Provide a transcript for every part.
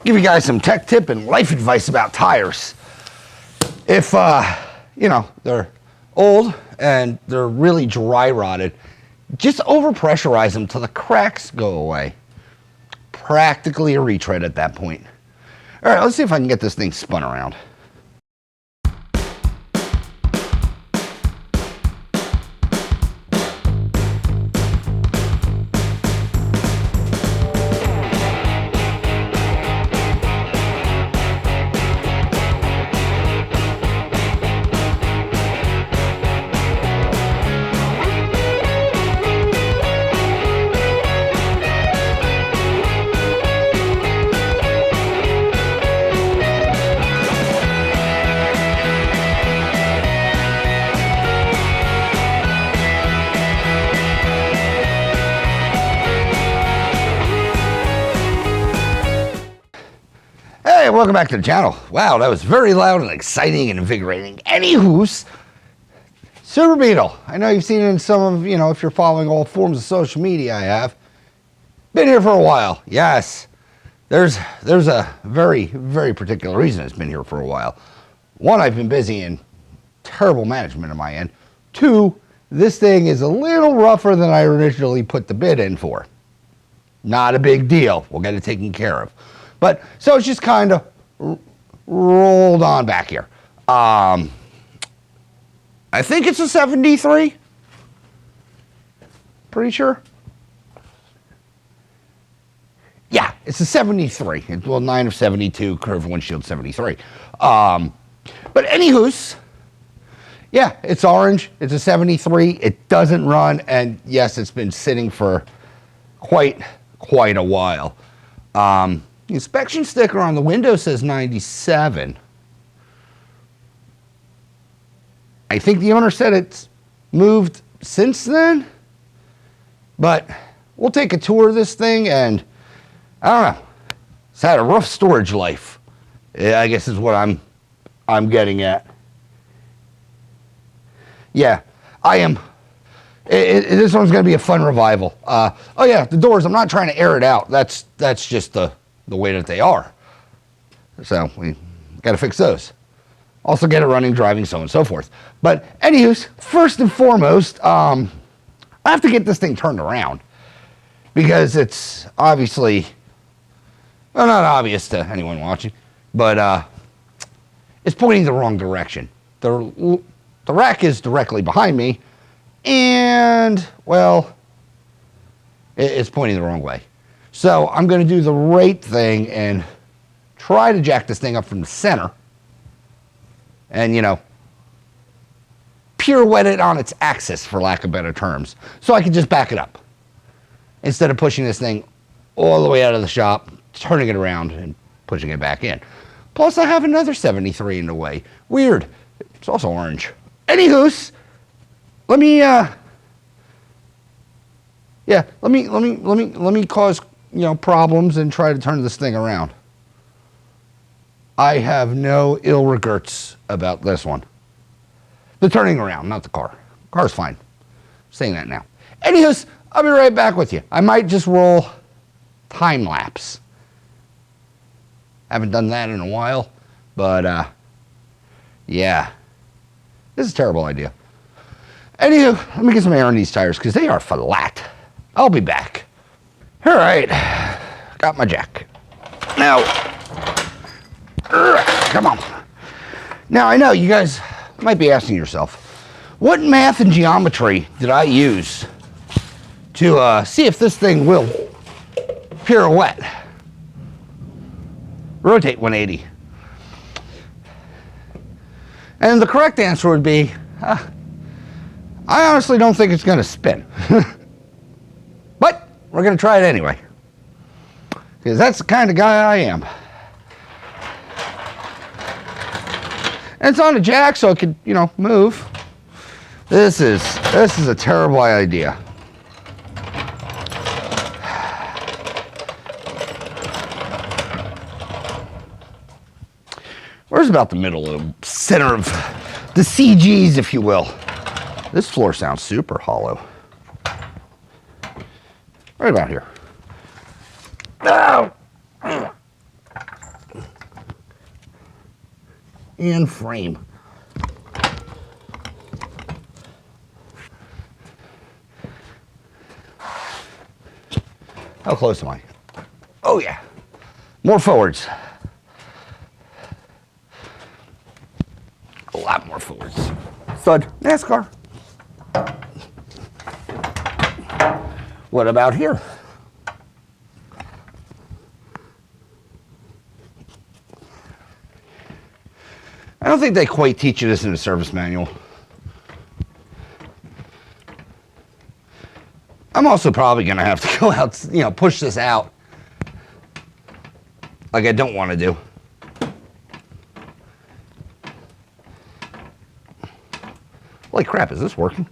give you guys some tech tip and life advice about tires. If, you know, they're old and they're really dry rotted, just overpressurize them till the cracks go away. Practically a retread at that point. All right, let's see if I can get this thing spun around. Hey, welcome back to the channel. Wow, that was very loud and exciting and invigorating. Anywho's, Super Beetle. I know you've seen it in some of, you know, if you're following all forms of social media, I have. Been here for a while, yes. There's a very, very particular reason it's been here for a while. One, I've been busy in terrible management on my end. Two, this thing is a little rougher than I originally put the bid in for. Not a big deal. We'll get it taken care of. But, so it's just kind of rolled on back here. I think it's a 73. Pretty sure. Yeah, it's a 73. Well, 9 of 72, curved windshield 73. But anywho's, yeah, it's orange. It's a 73. It doesn't run, and yes, it's been sitting for quite a while. The inspection sticker on the window says 97. I think the owner said it's moved since then, but we'll take a tour of this thing, and I don't know. It's had a rough storage life, I guess is what I'm getting at. Yeah, I am. This one's going to be a fun revival. Oh yeah, the doors, I'm not trying to air it out. That's just the way that they are. So we got to fix those. Also get it running, driving, so on and so forth. But anywho's, first and foremost, I have to get this thing turned around because it's obviously, well, not obvious to anyone watching, but it's pointing the wrong direction. The rack is directly behind me, and, well, it's pointing the wrong way. So I'm going to do the right thing and try to jack this thing up from the center and, you know, pirouette it on its axis, for lack of better terms, so I can just back it up instead of pushing this thing all the way out of the shop, turning it around and pushing it back in. Plus I have another 73 in the way. Weird. It's also orange. Anywho's, let me cause, you know, problems and try to turn this thing around. I have no ill regrets about this one. The turning around, not the car. Car's fine. I'm saying that now. Anyways, I'll be right back with you. I might just roll time lapse. Haven't done that in a while, but yeah, this is a terrible idea. Anywho, let me get some air in these tires because they are flat. I'll be back. All right, got my jack. Now, come on. Now, I know you guys might be asking yourself, what math and geometry did I use to see if this thing will pirouette, rotate 180? And the correct answer would be, I honestly don't think it's going to spin. But we're going to try it anyway, because that's the kind of guy I am. And it's on a jack, so it could, you know, move. This is a terrible idea. Where's about the middle, the center of the CGs, if you will? This floor sounds super hollow. Right about here. Oh! and frame. How close am I? Oh yeah. More forwards. A lot more forwards. Stud. NASCAR. What about here? I don't think they quite teach you this in the service manual. I'm also probably going to have to go out, push this out like I don't want to do. Holy crap, is this working?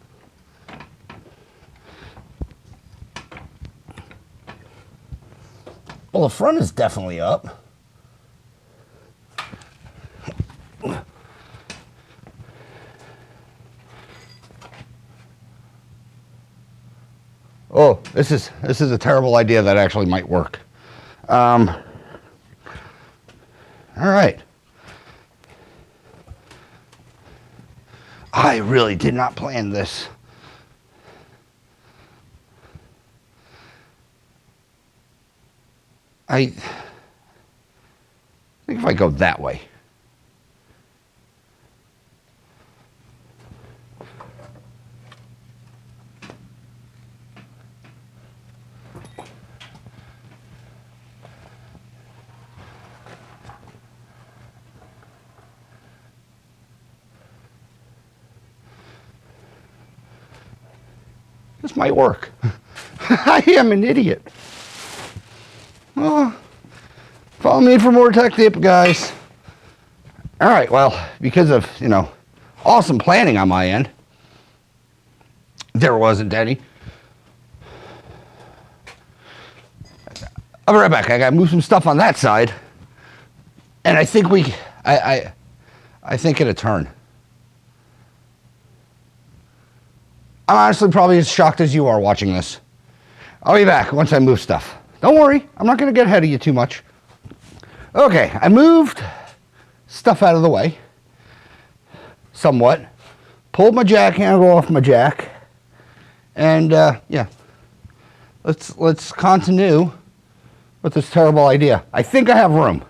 Well, the front is definitely up. Oh, this is a terrible idea that actually might work. All right. I really did not plan this. I think if I go that way. This might work. I am an idiot. Oh, follow me for more tech tip, guys. All right, well, because of, awesome planning on my end, there wasn't any. I'll be right back. I got to move some stuff on that side. And I think I think it'll turn. I'm honestly probably as shocked as you are watching this. I'll be back once I move stuff. Don't worry, I'm not going to get ahead of you too much. Okay, I moved stuff out of the way, somewhat. Pulled my jack handle off my jack, and yeah, let's continue with this terrible idea. I think I have room.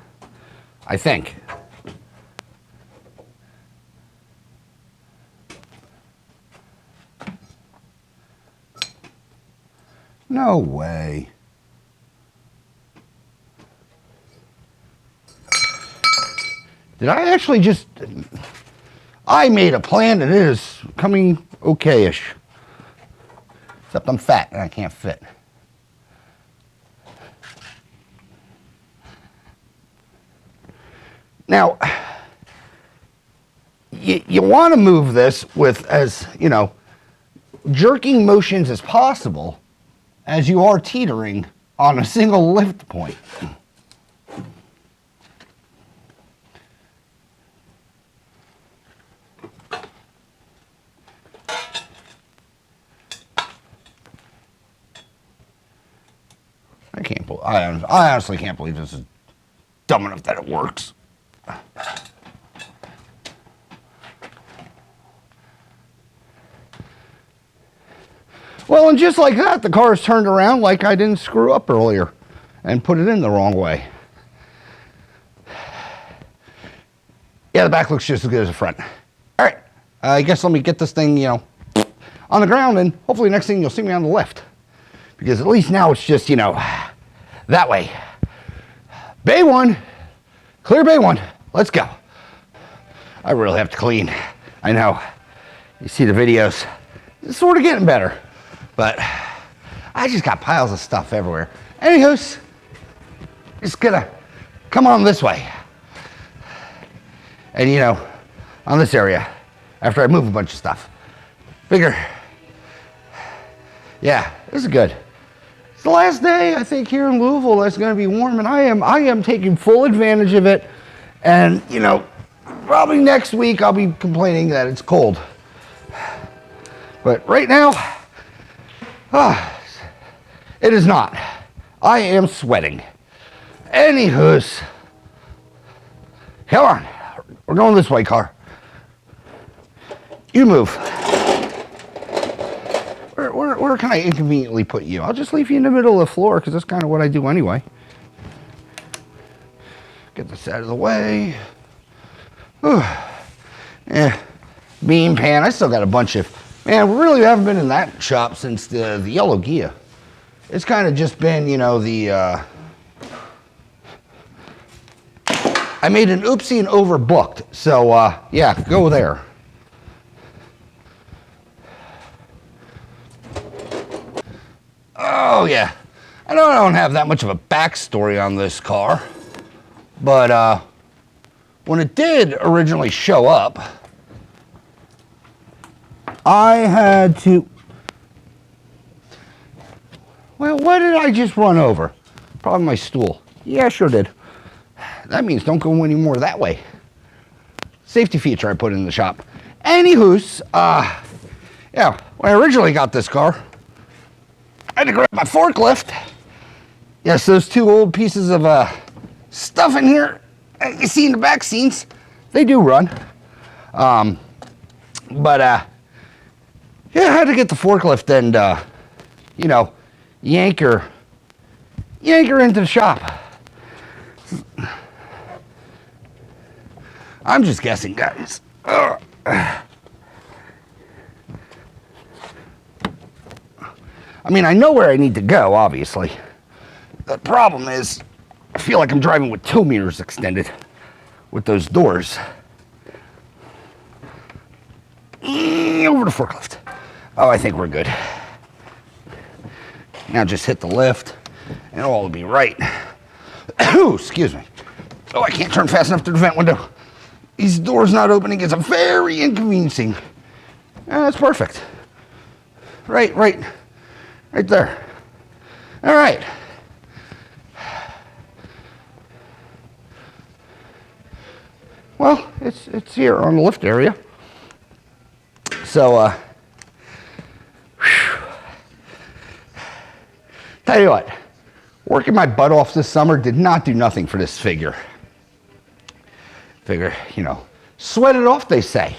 I think. No way. Did I actually just... I made a plan and it is coming okay-ish. Except I'm fat and I can't fit. Now, you want to move this with as, jerking motions as possible as you are teetering on a single lift point. I honestly can't believe this is dumb enough that it works. Well, and just like that, the car is turned around like I didn't screw up earlier and put it in the wrong way. Yeah, the back looks just as good as the front. All right, I guess let me get this thing, on the ground, and hopefully next thing you'll see me on the left. Because at least now it's just, that way. Bay 1, clear Bay 1, let's go. I really have to clean. I know. You see the videos. It's sort of getting better. But I just got piles of stuff everywhere. Anywho's, just gonna come on this way. And on this area, after I move a bunch of stuff. Figure, yeah, this is good. It's the last day, I think, here in Louisville that's gonna be warm, and I am taking full advantage of it. And, probably next week I'll be complaining that it's cold. But right now, it is not. I am sweating. Anywho's, come on, We're going this way, car. You move. Where can I inconveniently put you? I'll just leave you in the middle of the floor because that's kind of what I do anyway. Get this out of the way. Yeah, bean pan. I still got a bunch of, man, we really haven't been in that shop since the yellow Gia. It's kind of just been, you know, I made an oopsie and overbooked. So, yeah, go there. Oh, yeah. I don't have that much of a backstory on this car, but when it did originally show up, I had to... Well, what did I just run over? Probably my stool. Yeah, sure did. That means don't go any more that way. Safety feature I put in the shop. Anywho's, yeah, when I originally got this car, I had to grab my forklift. Yes, those two old pieces of stuff in here you see in the back seats, they do run. But yeah, I had to get the forklift and you know, yank her into the shop. I'm just guessing, guys. I mean, I know where I need to go, obviously. The problem is, I feel like I'm driving with 2 meters extended with those doors. Over the forklift. Oh, I think we're good. Now just hit the lift, and it'll all be right. Oh, excuse me. Oh, I can't turn fast enough to the vent window. These doors not opening is a very inconveniencing. That's perfect. Right there. All right. Well, it's here on the lift area. So, tell you what, working my butt off this summer did not do nothing for this figure. You know, sweat it off, they say.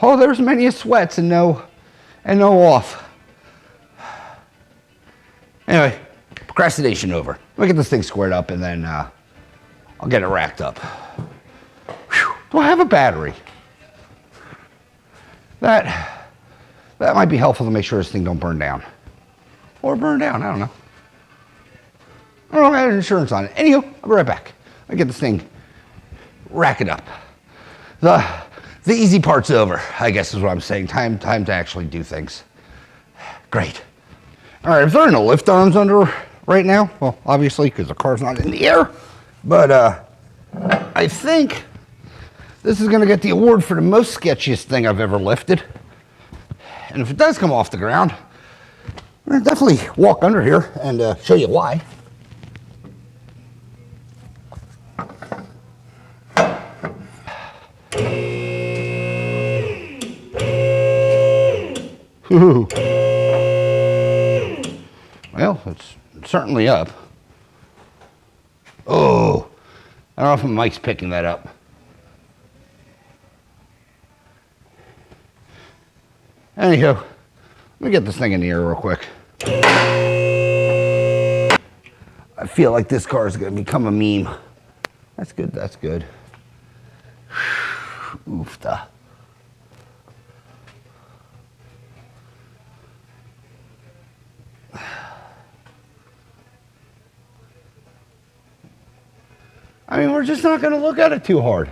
Oh, there's many a sweats and no off. Anyway, procrastination over. Let me get this thing squared up and then I'll get it racked up. Whew. Do I have a battery? That might be helpful to make sure this thing don't burn down. Or burn down, I don't know. I don't have insurance on it. Anywho, I'll be right back. I'll get this thing rack it up. The easy part's over, I guess is what I'm saying. Time to actually do things. Great. All right, if there are no lift arms under right now, well, obviously, because the car's not in the air, but I think this is going to get the award for the most sketchiest thing I've ever lifted. And if it does come off the ground, I'm going to definitely walk under here and show you why. Ooh. Well, it's certainly up. Oh, I don't know if my mic's picking that up. Anywho, let me get this thing in the air real quick. I feel like this car is going to become a meme. That's good, that's good. Oofta. I mean, we're just not going to look at it too hard.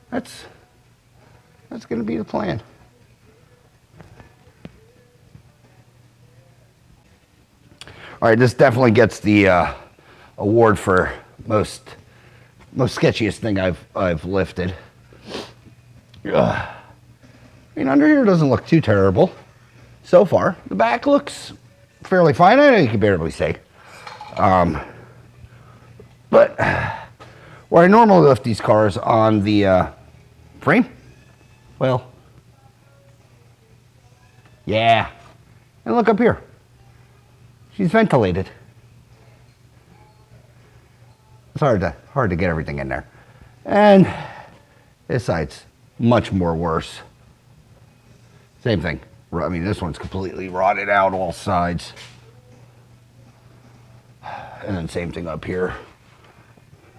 That's going to be the plan. All right, this definitely gets the award for most sketchiest thing I've lifted. I mean, under here doesn't look too terrible so far. The back looks fairly fine. I know you can barely see. But where I normally lift these cars on the frame, well, yeah. And look up here. She's ventilated. It's hard to get everything in there. And This side's much more worse. Same thing. I mean, this one's completely rotted out all sides. And then same thing up here.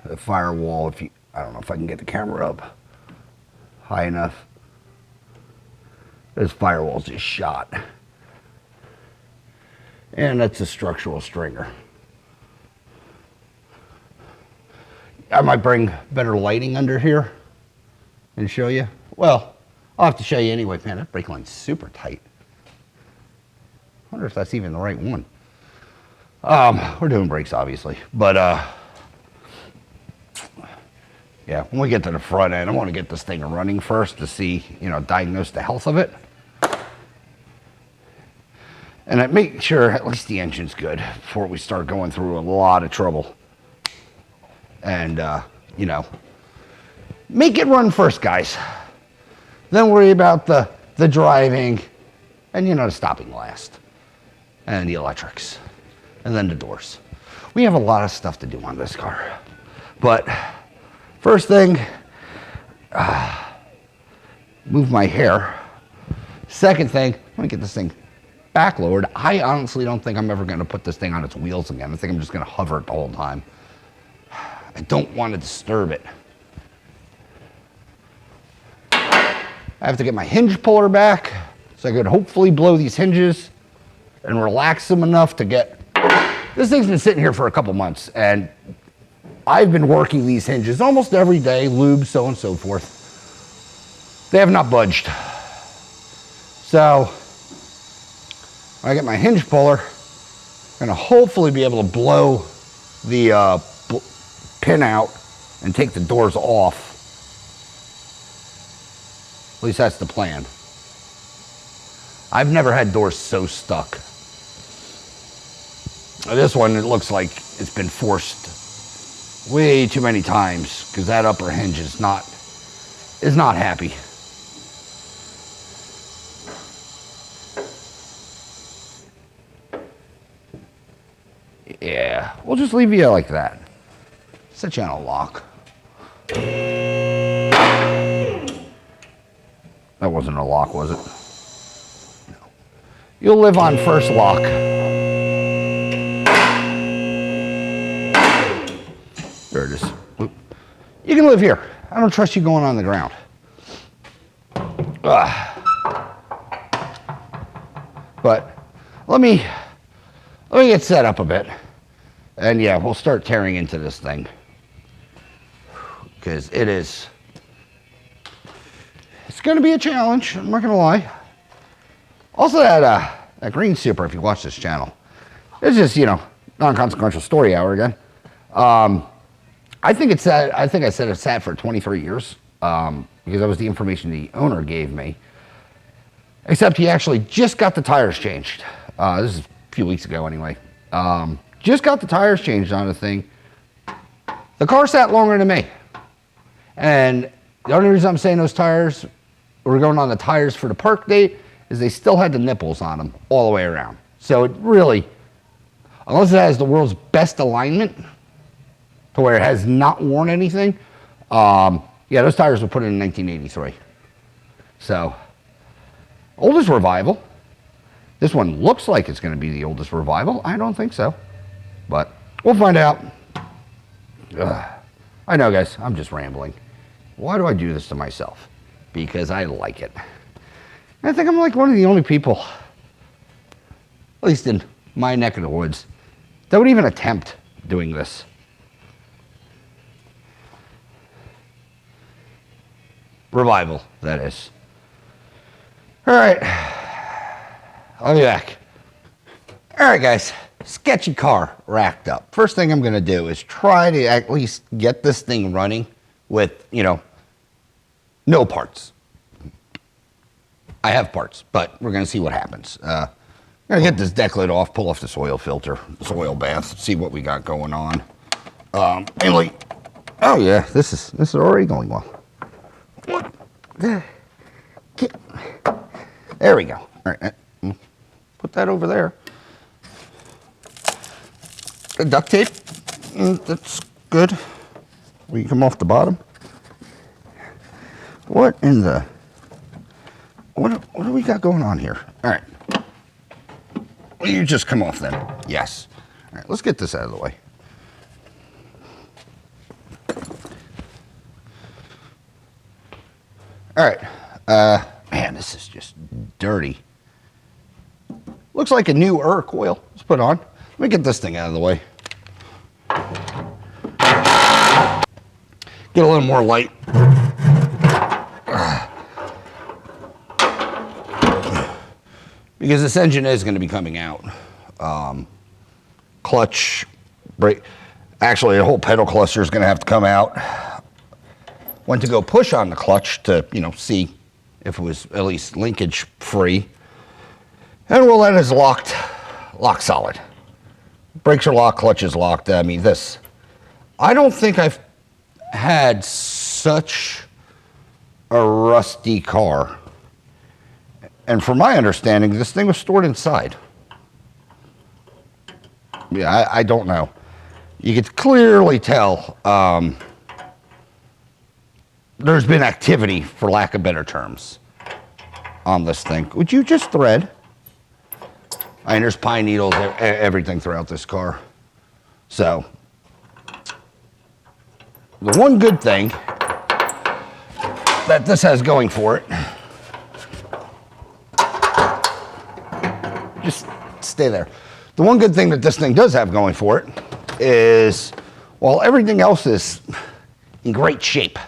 The firewall, if you, I don't know if I can get the camera up high enough. This firewall's just shot. And that's a structural stringer. I might bring better lighting under here and show you. Well, I'll have to show you anyway. Man, that brake line's super tight. I wonder if that's even the right one. We're doing brakes, obviously. But, yeah, when we get to the front end, I want to get this thing running first to see, diagnose the health of it. And I make sure at least the engine's good before we start going through a lot of trouble. And, make it run first, guys. Then worry about the driving and, the stopping last. And the electrics. And then the doors. We have a lot of stuff to do on this car. But first thing, move my hair. Second thing, let me get this thing back lowered. I honestly don't think I'm ever going to put this thing on its wheels again. I think I'm just going to hover it the whole time. I don't want to disturb it. I have to get my hinge puller back so I could hopefully blow these hinges and relax them enough to get... This thing's been sitting here for a couple months, and I've been working these hinges almost every day, lube, so on and so forth. They have not budged. So, when I get my hinge puller, I'm gonna hopefully be able to blow the pin out and take the doors off. At least that's the plan. I've never had doors so stuck. This one, it looks like it's been forced way too many times because that upper hinge is not happy. Yeah, we'll just leave you like that. Set you on a lock. That wasn't a lock, was it? No. You'll live on first lock. There it is. You can live here. I don't trust you going on the ground. But let me get set up a bit. And yeah, we'll start tearing into this thing. Because it's going to be a challenge. I'm not going to lie. Also, that green Super, if you watch this channel, it's just, non-consequential story hour again. I think I said it sat for 23 years because that was the information the owner gave me. Except he actually just got the tires changed. This is a few weeks ago anyway. Just got the tires changed on the thing. The car sat longer than me. And the only reason I'm saying those tires were going on the tires for the park date is they still had the nipples on them all the way around. So it really, unless it has the world's best alignment, to where it has not worn anything. Yeah, those tires were put in 1983. So, oldest revival. This one looks like it's going to be the oldest revival. I don't think so. But we'll find out. I know, guys, I'm just rambling. Why do I do this to myself? Because I like it. I think I'm like one of the only people, at least in my neck of the woods, that would even attempt doing this. Revival, that is. All right, I'll be back. All right, guys, sketchy car racked up. First thing I'm gonna do is try to at least get this thing running with, no parts. I have parts, but we're gonna see what happens. I'm gonna get this deck lid off, pull off the soil filter, soil bath, see what we got going on. Mainly, oh yeah, this is already going well. There we go. All right, put that over there. The duct tape, that's good. We come off the bottom. What in the... What do we got going on here? All right. Will you just come off then? Yes. All right, let's get this out of the way. All right. Man, this is just dirty. Looks like a newer coil. Let's put on. Let me get this thing out of the way. Get a little more light. Because this engine is going to be coming out. Clutch, brake. Actually, the whole pedal cluster is going to have to come out. Went to go push on the clutch to, see if it was at least linkage free. And well, that is locked solid. Brakes are locked, clutch is locked. I mean, I don't think I've had such a rusty car. And from my understanding, this thing was stored inside. Yeah, I don't know. You could clearly tell there's been activity, for lack of better terms, on this thing. Would you just thread? I mean, there's pine needles, everything throughout this car. So, the one good thing that this has going for it, just stay there. The one good thing that this thing does have going for it is, while everything else is in great shape,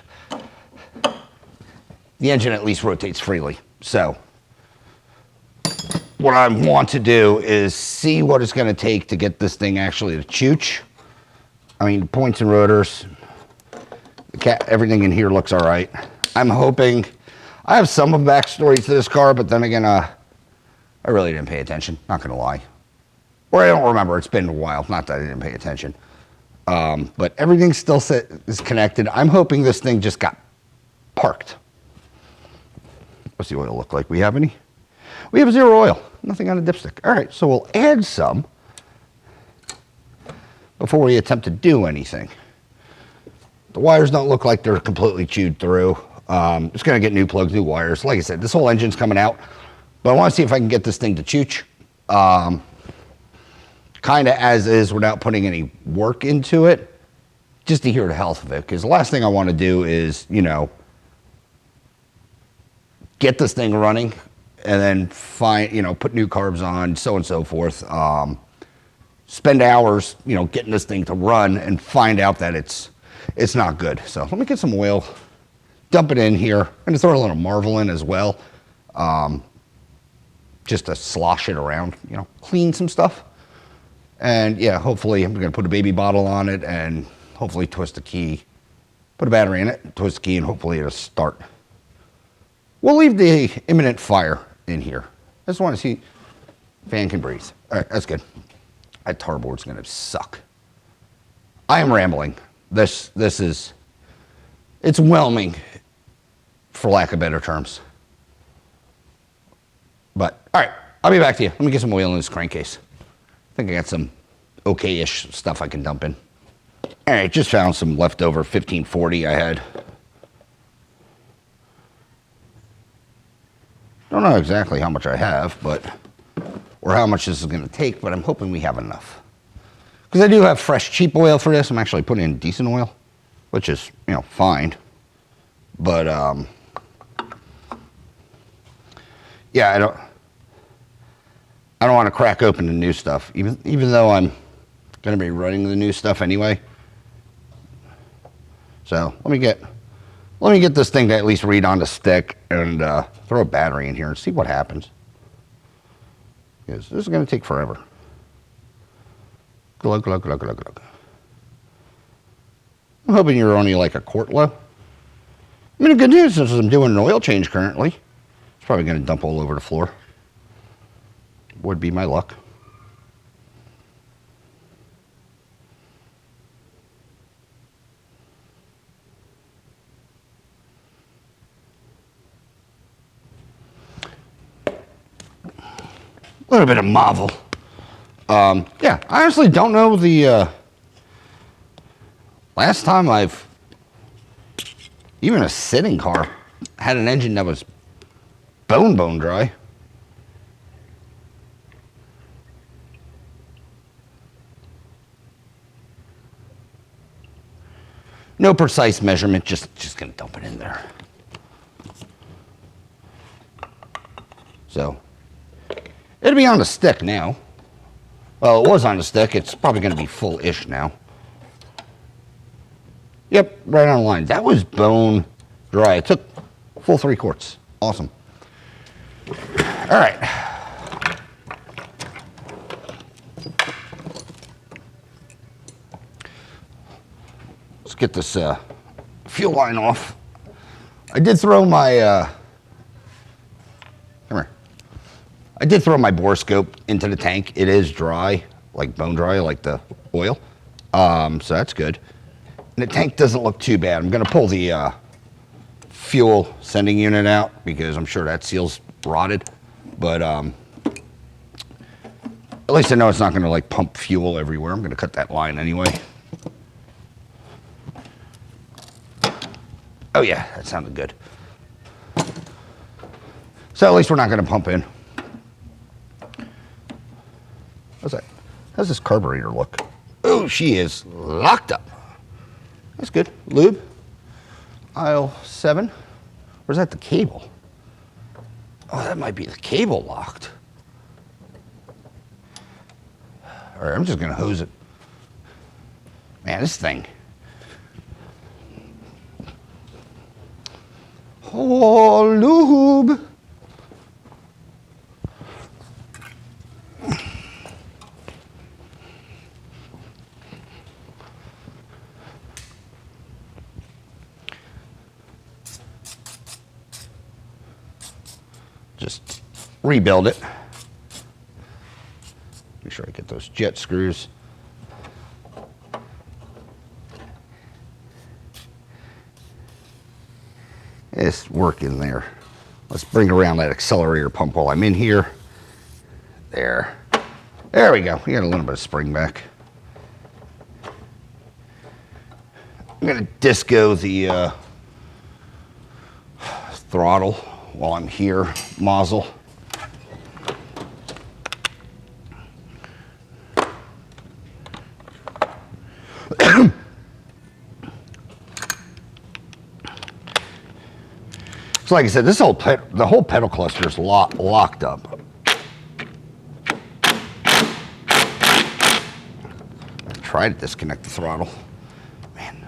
the engine at least rotates freely. So, what I want to do is see what it's going to take to get this thing actually to chooch. I mean, points and rotors, everything in here looks all right. I'm hoping, I have some backstory to this car, but then again, I really didn't pay attention, not going to lie. Or I don't remember, it's been a while, not that I didn't pay attention. But everything still is connected. I'm hoping this thing just got parked. What's the oil look like? We have any? We have 0 oil, nothing on the dipstick. All right, so we'll add some before we attempt to do anything. The wires don't look like they're completely chewed through. Just gonna get new plugs, new wires. Like I said, this whole engine's coming out, but I wanna see if I can get this thing to chooch. Kind of as is without putting any work into it, just to hear the health of it. Because the last thing I wanna do is, get this thing running and then put new carbs on, so on and so forth. Spend hours, getting this thing to run and find out that it's not good. So let me get some oil, dump it in here. I'm gonna throw a little Marvel in as well, just to slosh it around, clean some stuff. And yeah, hopefully I'm gonna put a baby bottle on it and hopefully twist the key, put a battery in it, twist the key, and hopefully it'll start. We'll leave the imminent fire in here. I just want to see fan can breathe. All right, that's good. That tar board's gonna suck. I am rambling. This is, it's whelming, for lack of better terms. But, all right, I'll be back to you. Let me get some oil in this crankcase. I think I got some okay-ish stuff I can dump in. All right, just found some leftover 1540 I had. Don't know exactly how much I have, or how much this is gonna take, but I'm hoping we have enough. Because I do have fresh, cheap oil for this. I'm actually putting in decent oil, which is, fine. But, yeah, I don't want to crack open the new stuff, even though I'm going to be running the new stuff anyway. So let me get this thing to at least read on the stick and throw a battery in here and see what happens. Because this is going to take forever. Glug, glug, glug, glug, glug. I'm hoping you're only like a quart low. I mean, the good news is I'm doing an oil change currently. It's probably going to dump all over the floor. Would be my luck. A little bit of Marvel. Yeah, I honestly don't know the last time I've, even a sitting car, had an engine that was bone dry. No precise measurement, just gonna dump it in there. So, it'll be on the stick now. Well, it was on the stick. It's probably gonna be full-ish now. Yep, right on the line. That was bone dry. It took full 3 quarts. Awesome. All right. Let's get this fuel line off. I did throw my come here. I did throw my bore scope into the tank. It is dry, like bone dry, like the oil. So that's good. And the tank doesn't look too bad. I'm gonna pull the fuel sending unit out because I'm sure that seal's rotted. But at least I know it's not gonna like pump fuel everywhere. I'm gonna cut that line anyway. Oh yeah, that sounded good. So at least we're not gonna pump in. How's that? How's this carburetor look? Oh, she is locked up. That's good. Lube. Aisle 7. Or is that the cable? Oh, that might be the cable locked. All right, I'm just gonna hose it. Man, this thing. Oh, lube. Just rebuild it. Make sure I get those jet screws. It's working there. Let's bring around that accelerator pump while I'm in here. There. There we go. We got a little bit of spring back. I'm going to disco the throttle while I'm here, nozzle. So like I said, the whole pedal cluster is locked up. Try to disconnect the throttle. Man.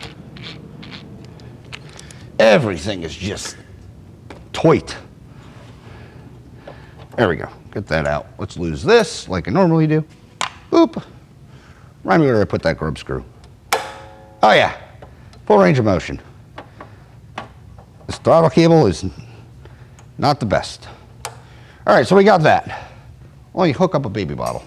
Everything is just tight. There we go. Get that out. Let's lose this like I normally do. Oop. Remind me where I put that grub screw. Oh yeah. Full range of motion. This throttle cable is not the best. All right, so we got that. Well, you hook up a baby bottle.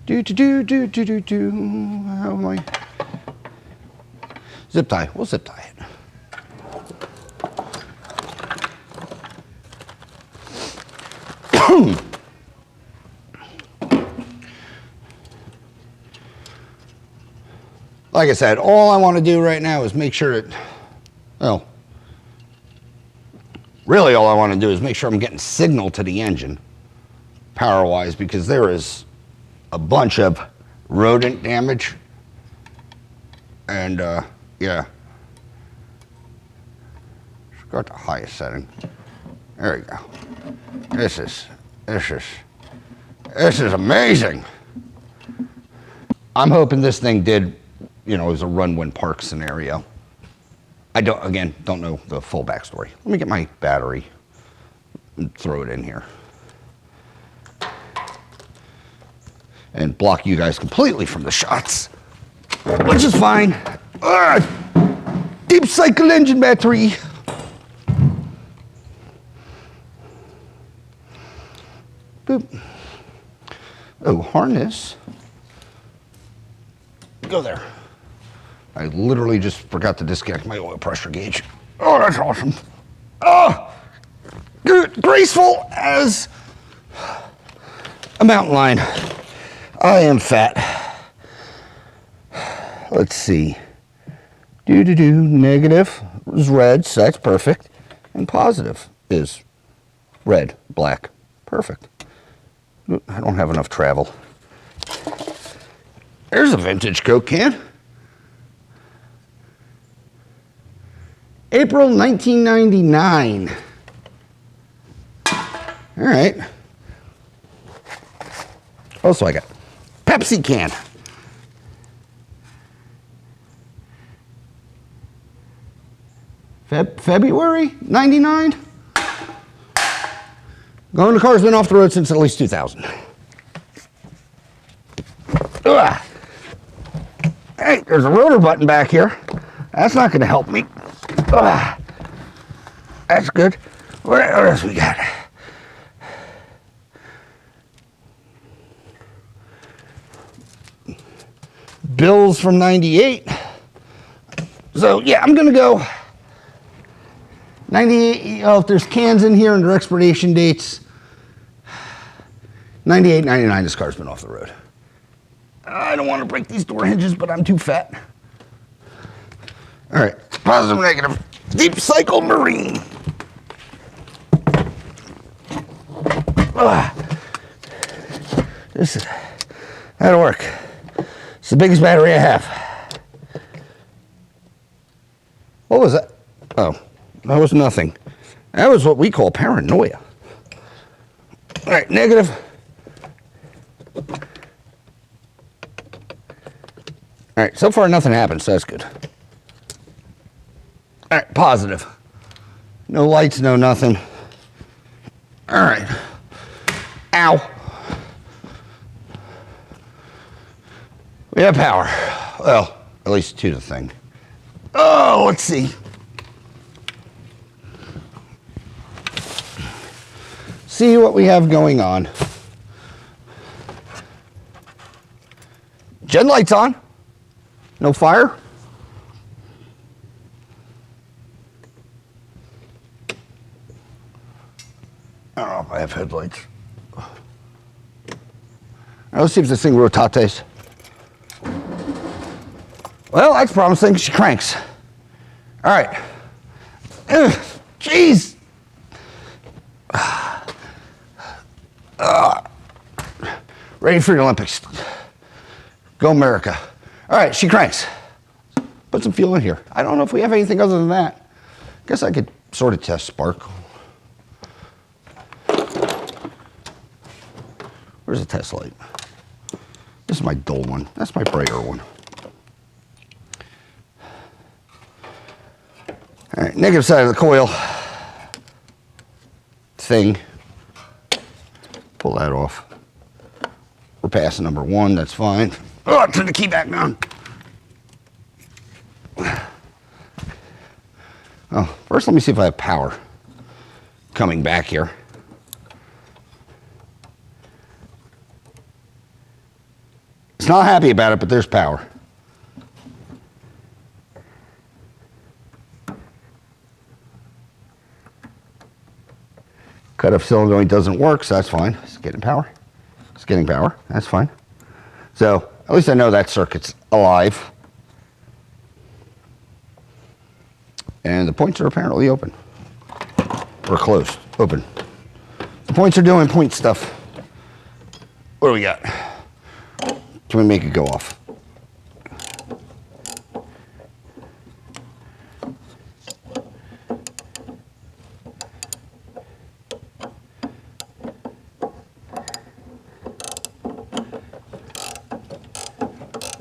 How am I? Zip tie. We'll zip tie it. Like I said, all I want to do right now is make sure that, well, really all I want to do is make sure I'm getting signal to the engine, power-wise, because there is a bunch of rodent damage. And, yeah. Let's go to the highest setting. There we go. This is amazing. I'm hoping this thing did, you know, as a run-when park scenario. I don't know the full backstory. Let me get my battery and throw it in here. And block you guys completely from the shots, which is fine. Deep cycle engine battery. Boop. Oh, harness. Go there. I literally just forgot to disconnect my oil pressure gauge. Oh, that's awesome. Oh, good, graceful as a mountain lion. I am fat. let's see. Negative is red, so that's perfect. And positive is red, black. Perfect. I don't have enough travel. There's a vintage Coke can. April 1999. All right. Also, I got Pepsi can. February 99. Going to car's been off the road since at least 2000. Ugh. Hey, there's a rotor button back here. That's not going to help me. Ugh. That's good. What else we got? Bills from 98. So, yeah, I'm going to go 98. Oh, if there's cans in here and their expiration dates, 98, 99, this car's been off the road. I don't want to break these door hinges, but I'm too fat. All right, positive, negative. Deep Cycle Marine. That'll work. It's the biggest battery I have. What was that? Oh, that was nothing. That was what we call paranoia. All right, negative. All right, so far nothing happened, so that's good. All right, positive. No lights, no nothing. All right. Ow. We have power. Well, at least to the thing. Oh, let's see. See what we have going on. Gen lights on. No fire. I don't know if I have headlights. All right, let's see if this thing rotates. Well, that's promising. She cranks. All right. Jeez. Ready for the Olympics. Go America. All right, she cranks. Put some fuel in here. I don't know if we have anything other than that. Guess I could sort of test spark. Where's the test light? This is my dull one. That's my brighter one. All right, negative side of the coil thing. Pull that off. We're passing number 1, that's fine. Oh, turn the key back down. Oh, first let me see if I have power coming back here. It's not happy about it, but there's power. Cut off solenoid doesn't work, so that's fine. It's getting power. It's getting power. That's fine. So at least I know that circuit's alive. And the points are apparently open. Or closed. Open. The points are doing point stuff. What do we got? Can we make it go off?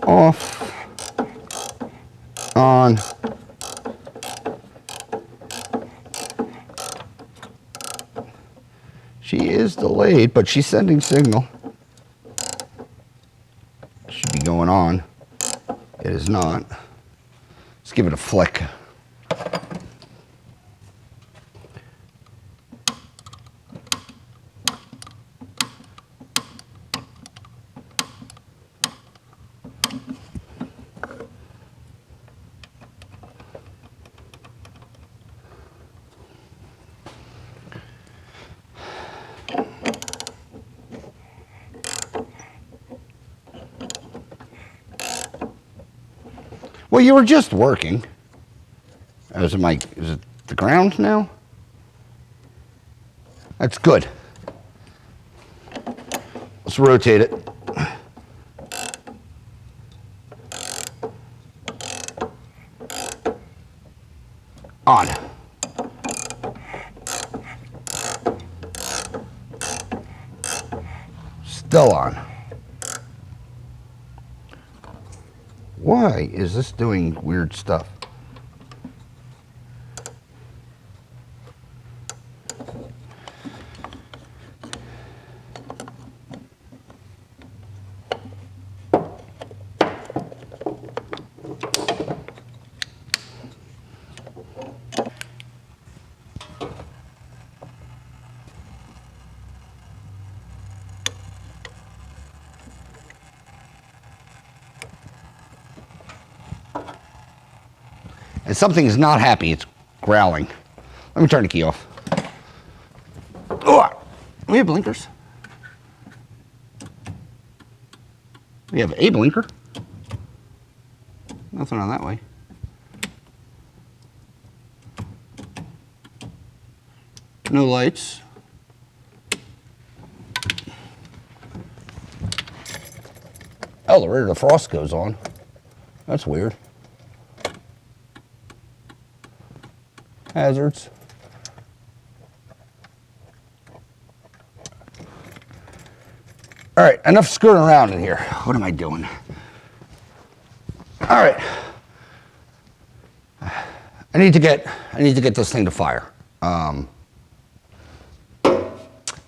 Off, on, she is delayed, but she's sending signal. Should be going on. It is not. Let's give it a flick. Well, you were just working. Is it the ground now? That's good. Let's rotate it. On. Still on. Why is this doing weird stuff? And something is not happy. It's growling. Let me turn the key off. Oh, we have blinkers. We have a blinker. Nothing on that way. No lights. Oh, the rear defrost goes on. That's weird. Hazards. All right, enough screwing around in here. What am I doing? All right. I need to get this thing to fire. I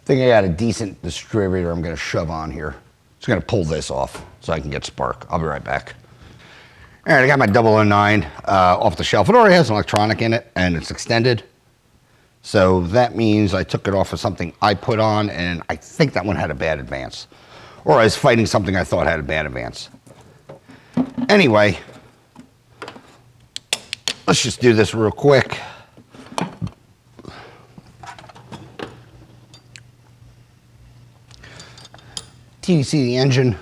think I got a decent distributor I'm going to shove on here. Just going to pull this off so I can get spark. I'll be right back. All right, I got my 009 off the shelf. It already has an electronic in it, and it's extended. So that means I took it off of something I put on, and I think that one had a bad advance. Or I was fighting something I thought had a bad advance. Anyway, let's just do this real quick. TDC the engine.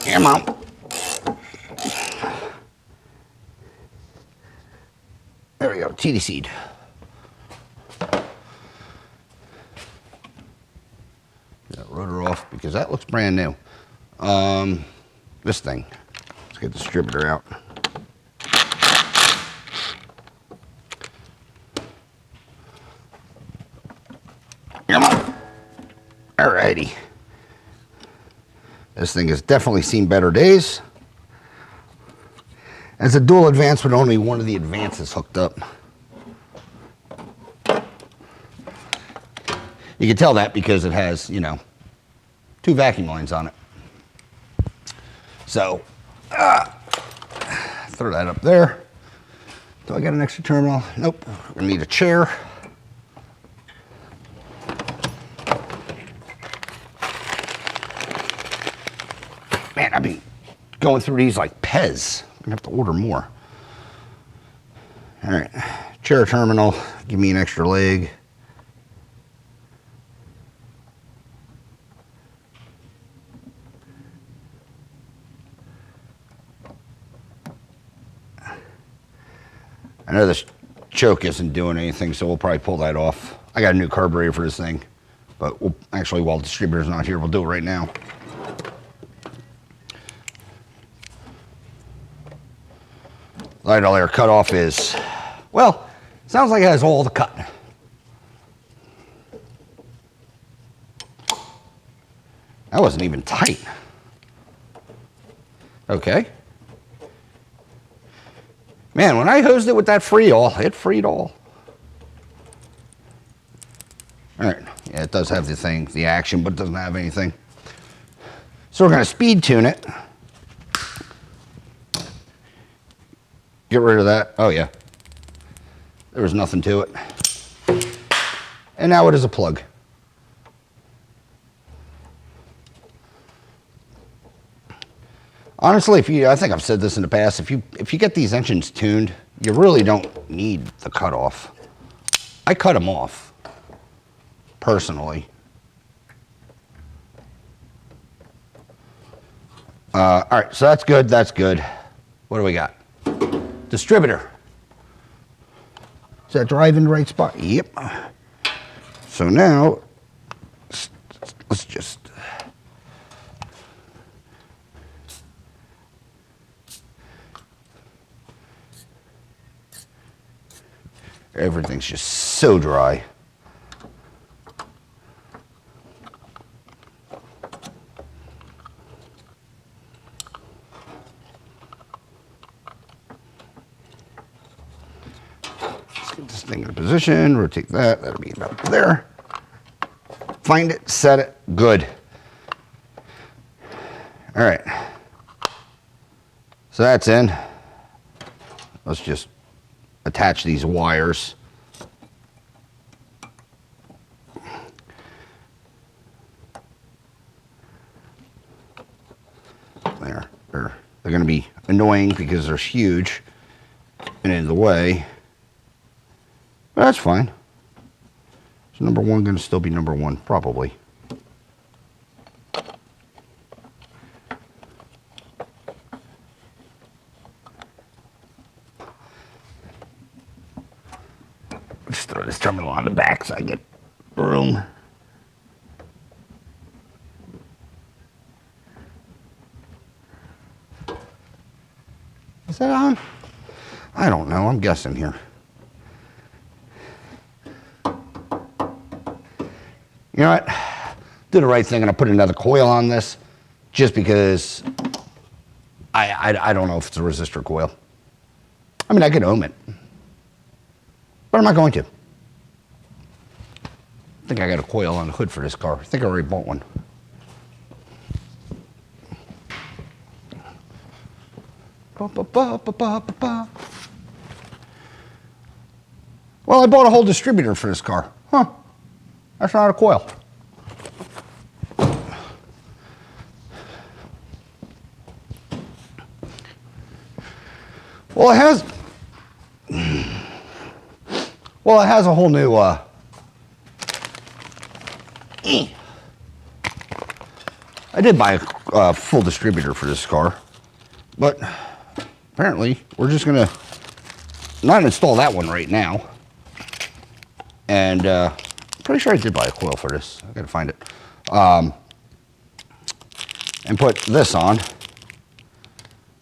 Come on. There we go, TDC'd. That rotor off because that looks brand new. This thing. Let's get the distributor out. Come on. Alrighty. This thing has definitely seen better days. As a dual advance with only one of the advances hooked up. You can tell that because it has, you know, 2 vacuum lines on it. So, throw that up there. Do I got an extra terminal? Nope. We're gonna need a chair. Man, I've been going through these like Pez. I'm gonna have to order more. All right, chair terminal, give me an extra leg. I know this choke isn't doing anything, so we'll probably pull that off. I got a new carburetor for this thing, but we'll actually, while the distributor's not here, we'll do it right now. Light all air cutoff is, well, sounds like it has all the cut. That wasn't even tight. Okay. Man, when I hosed it with that free-all, it freed all. All right, yeah, it does have the thing, the action, but it doesn't have anything. So we're gonna speed tune it. Get rid of that. Oh yeah, there was nothing to it. And now it is a plug. Honestly, I think I've said this in the past, if you get these engines tuned, you really don't need the cutoff. I cut them off, personally. All right, so that's good, that's good. What do we got? Distributor. Is that drive in the right spot? Yep. So now, let's just... Everything's just so dry. Let's get this thing in position, rotate that, that'll be about there. Find it, set it, good. All right. So that's in. Let's just attach these wires. There. They're going to be annoying because they're huge and in the way. But that's fine. So number one going to still be number one, probably. Just throw this terminal on the back so I get room. Is that on? I don't know. I'm guessing here. You know what? Do the right thing and I put another coil on this just because I don't know if it's a resistor coil. I mean, I could ohm it. But I'm not going to. I think I got a coil on the hood for this car. I think I already bought one. Well, I bought a whole distributor for this car. Huh. That's not a coil. Well, it has... Well, it has a whole new, I did buy a full distributor for this car, but apparently we're just going to not install that one right now. And I'm pretty sure I did buy a coil for this. I got to find it. And put this on.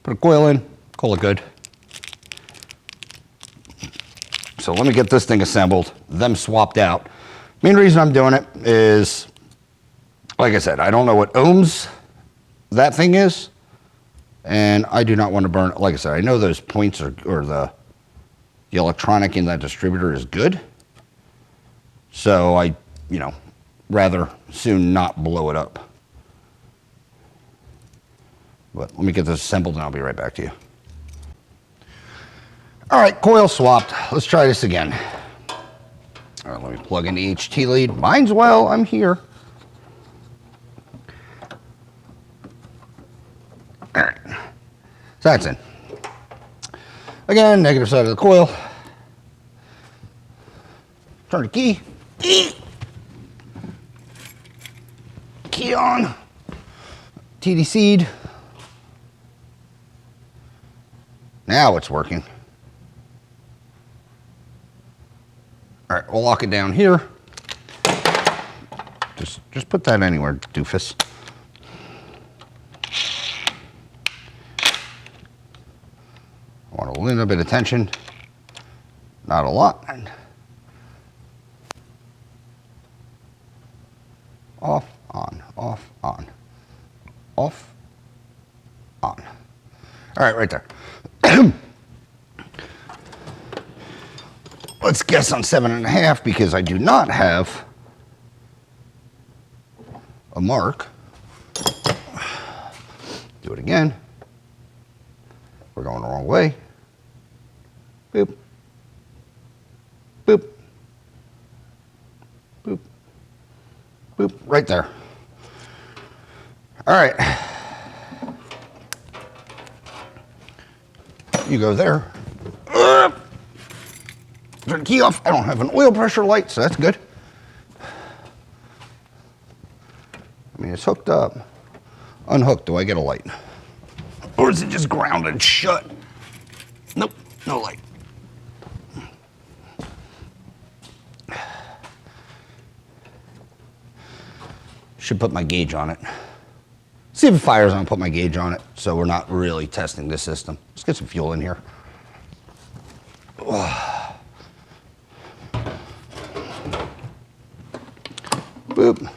Put a coil in, call it good. So let me get this thing assembled, them swapped out. Main reason I'm doing it is, like I said, I don't know what ohms that thing is, and I do not want to burn, like I said, I know those points are, or the electronic in that distributor is good. So I, rather soon not blow it up. But let me get this assembled and I'll be right back to you. All right, coil swapped. Let's try this again. All right, let me plug in the HT lead. Mine's well, I'm here. All right, so that's in. Again, negative side of the coil. Turn the key. Key on. TDC'd. Now it's working. All right, we'll lock it down here. Just put that anywhere, doofus. I want a little bit of tension, not a lot. Off, on, off, on, off, on. All right, right there. Let's guess on 7.5 because I do not have a mark. Do it again. We're going the wrong way. Boop. Boop. Boop. Boop. Right there. All right. You go there. Turn the key off. I don't have an oil pressure light, so that's good. I mean, it's hooked up. Unhooked, do I get a light? Or is it just grounded shut? Nope, no light. Should put my gauge on it. See if it fires on, put my gauge on it, so we're not really testing this system. Let's get some fuel in here. Boop.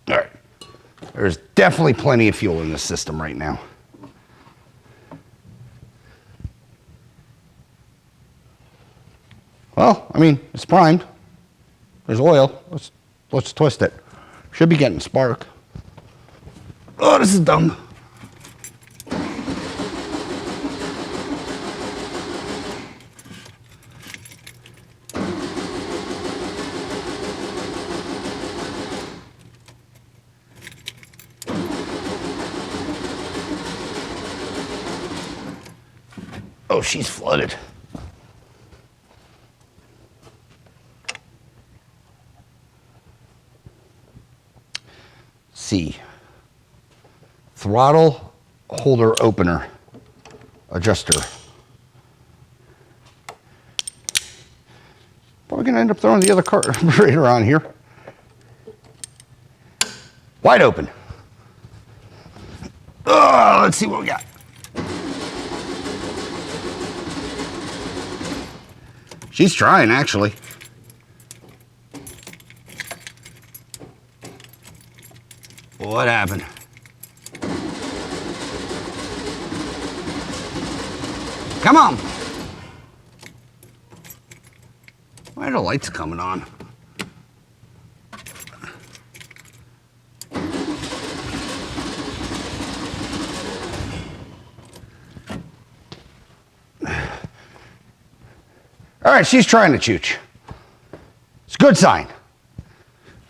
All right. There's definitely plenty of fuel in this system right now. Well, I mean, it's primed. There's oil. Let's twist it. Should be getting spark. Oh, this is dumb. Oh, she's flooded. C. Throttle holder opener adjuster. Probably gonna end up throwing the other carburetor on here. Wide open. Oh, let's see what we got. She's trying, actually. What happened? Come on. Why are the lights coming on? All right, she's trying to chooch. It's a good sign.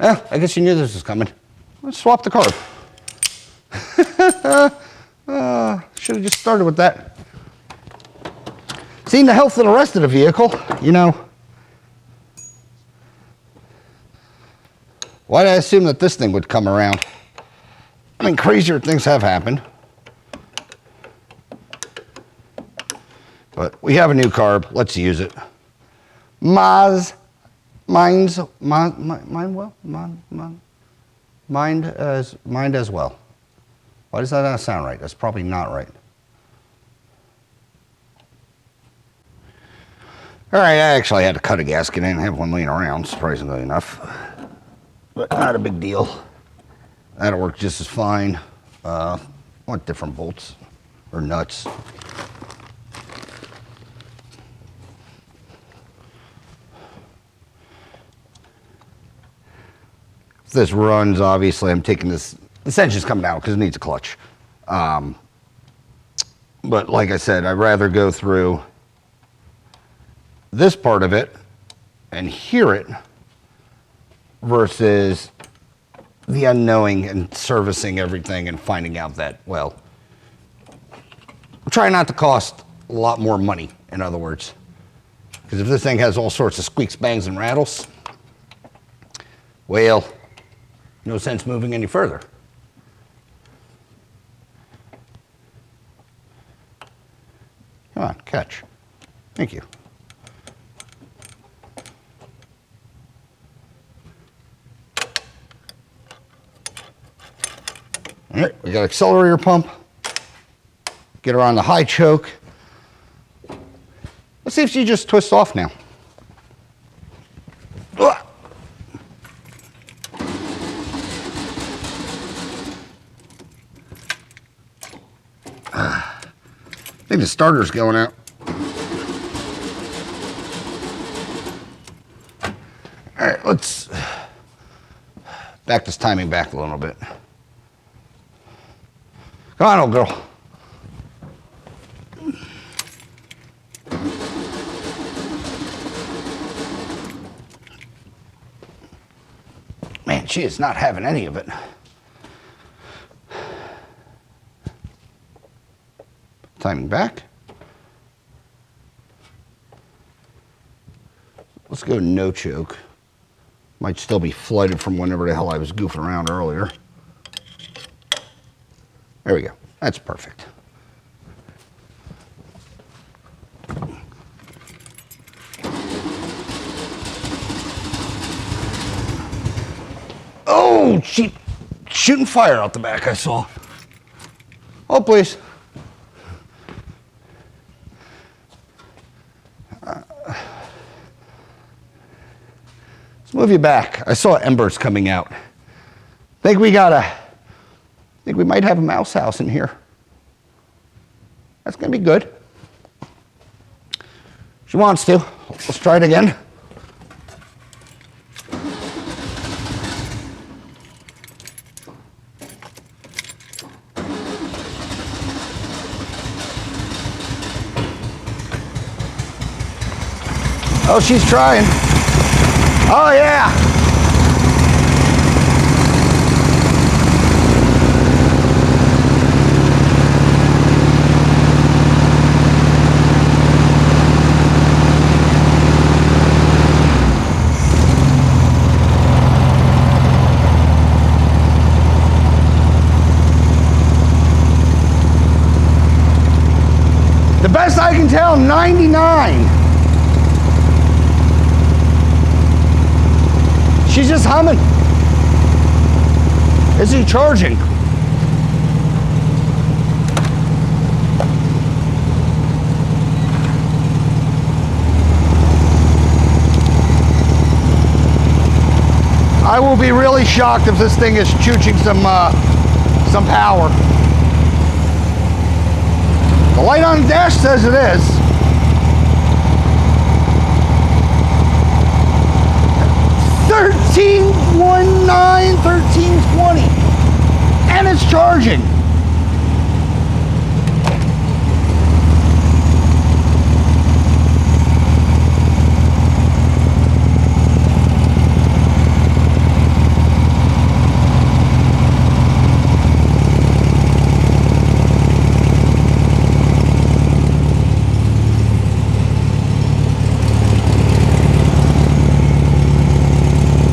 Well, I guess you knew this was coming. Let's swap the carb. Should have just started with that. Seeing the health of the rest of the vehicle, you know. Why did I assume that this thing would come around? I mean, crazier things have happened. But we have a new carb. Let's use it. Mind as well. Why does that not sound right? That's probably not right. All right, I actually had to cut a gasket in and have one laying around, surprisingly enough. But not a big deal. That'll work just as fine. Want different bolts or nuts. If this runs, obviously, I'm taking this engine's coming out because it needs a clutch. But like I said, I'd rather go through this part of it and hear it versus the unknowing and servicing everything and finding out that, well, I'm trying not to cost a lot more money, in other words. Because if this thing has all sorts of squeaks, bangs, and rattles, well, no sense moving any further. Come on, catch. Thank you. All right, we got accelerator pump. Get her on the high choke. Let's see if she just twists off now. I think the starter's going out. All right, let's back this timing back a little bit. Come on, old girl. she is not having any of it. Timing back. Let's go no choke. Might still be flooded from whenever the hell I was goofing around earlier. There we go. That's perfect. Oh, she shooting fire out the back, I saw. Oh, please. Let's move you back. I saw embers coming out. Think we might have a mouse house in here. That's gonna be good. She wants to. Let's try it again. Oh, she's trying. Oh, yeah. The best I can tell, 99. She's just humming. Is he charging? I will be really shocked if this thing is chooching some power. The light on the dash says it is. 1319, 1320, and it's charging.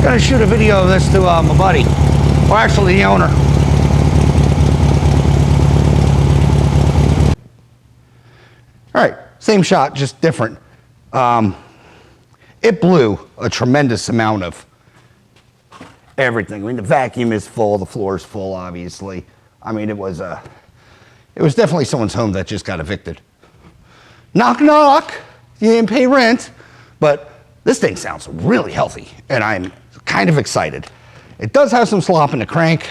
Gonna shoot a video of this to my buddy, or actually the owner. All right, same shot, just different. It blew a tremendous amount of everything. I mean, the vacuum is full, the floor is full, obviously. I mean, it was definitely someone's home that just got evicted. Knock, knock. You didn't pay rent, but this thing sounds really healthy, and I'm kind of excited. It does have some slop in the crank.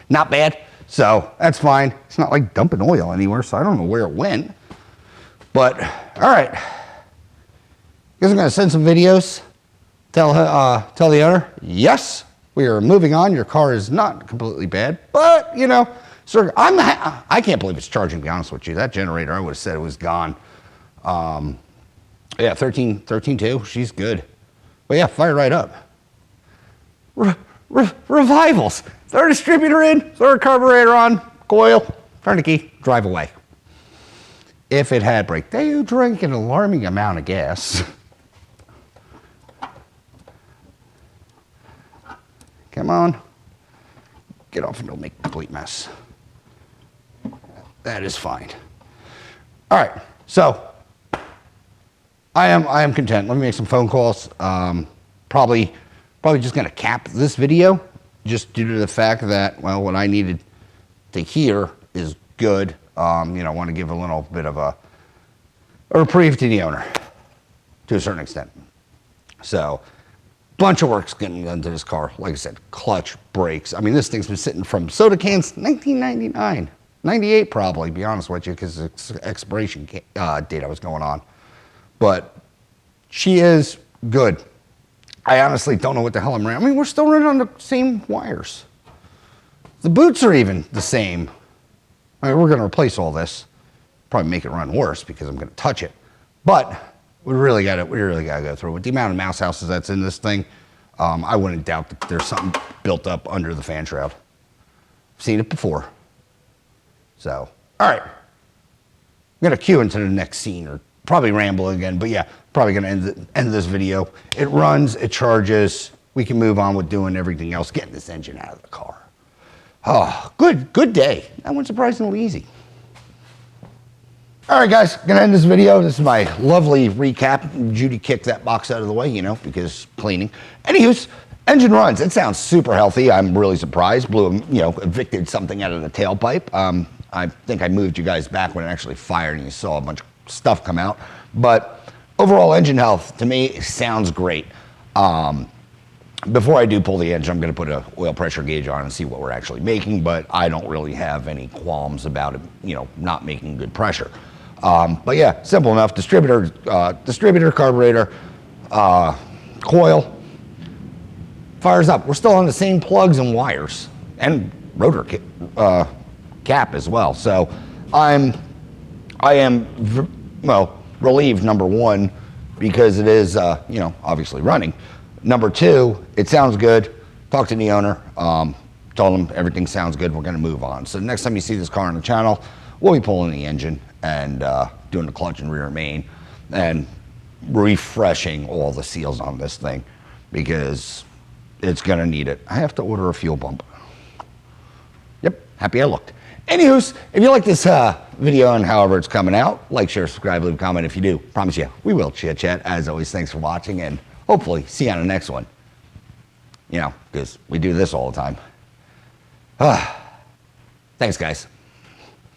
Not bad, so that's fine. It's not like dumping oil anywhere, so I don't know where it went. But, all right. You guys are gonna send some videos? Tell the owner, yes, we are moving on. Your car is not completely bad, but, you know, sir, I can't believe it's charging, to be honest with you. That generator, I would have said it was gone. Yeah, 13.2, she's good. But yeah, fire right up. Revivals. Throw a distributor in, throw a carburetor on, coil, turn the key, drive away. If it had brake, they drink an alarming amount of gas. Come on. Get off and don't make a complete mess. That is fine. All right, so I am content. Let me make some phone calls. Probably just gonna cap this video just due to the fact that, well, what I needed to hear is good. You know, want to give a little bit of a reprieve to the owner to a certain extent. So, bunch of work's getting done to this car. Like I said, clutch, brakes. I mean, this thing's been sitting from soda cans 1999, 98 probably, be honest with you, because it's expiration date I was going on. But she is good. I honestly don't know what the hell I'm running. I mean, we're still running on the same wires. The boots are even the same. I mean, we're going to replace all this. Probably make it run worse because I'm going to touch it. But We really got to go through it. With the amount of mouse houses that's in this thing, I wouldn't doubt that there's something built up under the fan shroud. I've seen it before. So, all right. I'm gonna cue into the next scene, or probably ramble again, but yeah, probably gonna end this video. It runs, it charges. We can move on with doing everything else, getting this engine out of the car. Oh, good day. That went surprisingly easy. All right, guys, gonna end this video. This is my lovely recap. Judy kicked that box out of the way, you know, because cleaning. Anywho's, engine runs. It sounds super healthy. I'm really surprised. Evicted something out of the tailpipe. I think I moved you guys back when it actually fired and you saw a bunch of stuff come out. But overall engine health, to me, sounds great. Before I do pull the engine, I'm going to put an oil pressure gauge on and see what we're actually making, but I don't really have any qualms about it, not making good pressure. But yeah, simple enough. Distributor, carburetor, coil, fires up. We're still on the same plugs and wires and rotor cap as well. So I am relieved, number one, because it is obviously running. Number two, it sounds good. Talked to the owner, told him everything sounds good. We're going to move on. So next time you see this car on the channel, we'll be pulling the engine and doing the clutch and rear main and refreshing all the seals on this thing because it's going to need it. I have to order a fuel pump. Yep, happy I looked. Anywho's, if you like this video and however it's coming out, like, share, subscribe, leave a comment if you do. Promise you, we will chit chat. As always, thanks for watching and hopefully see you on the next one. Because we do this all the time. Thanks, guys.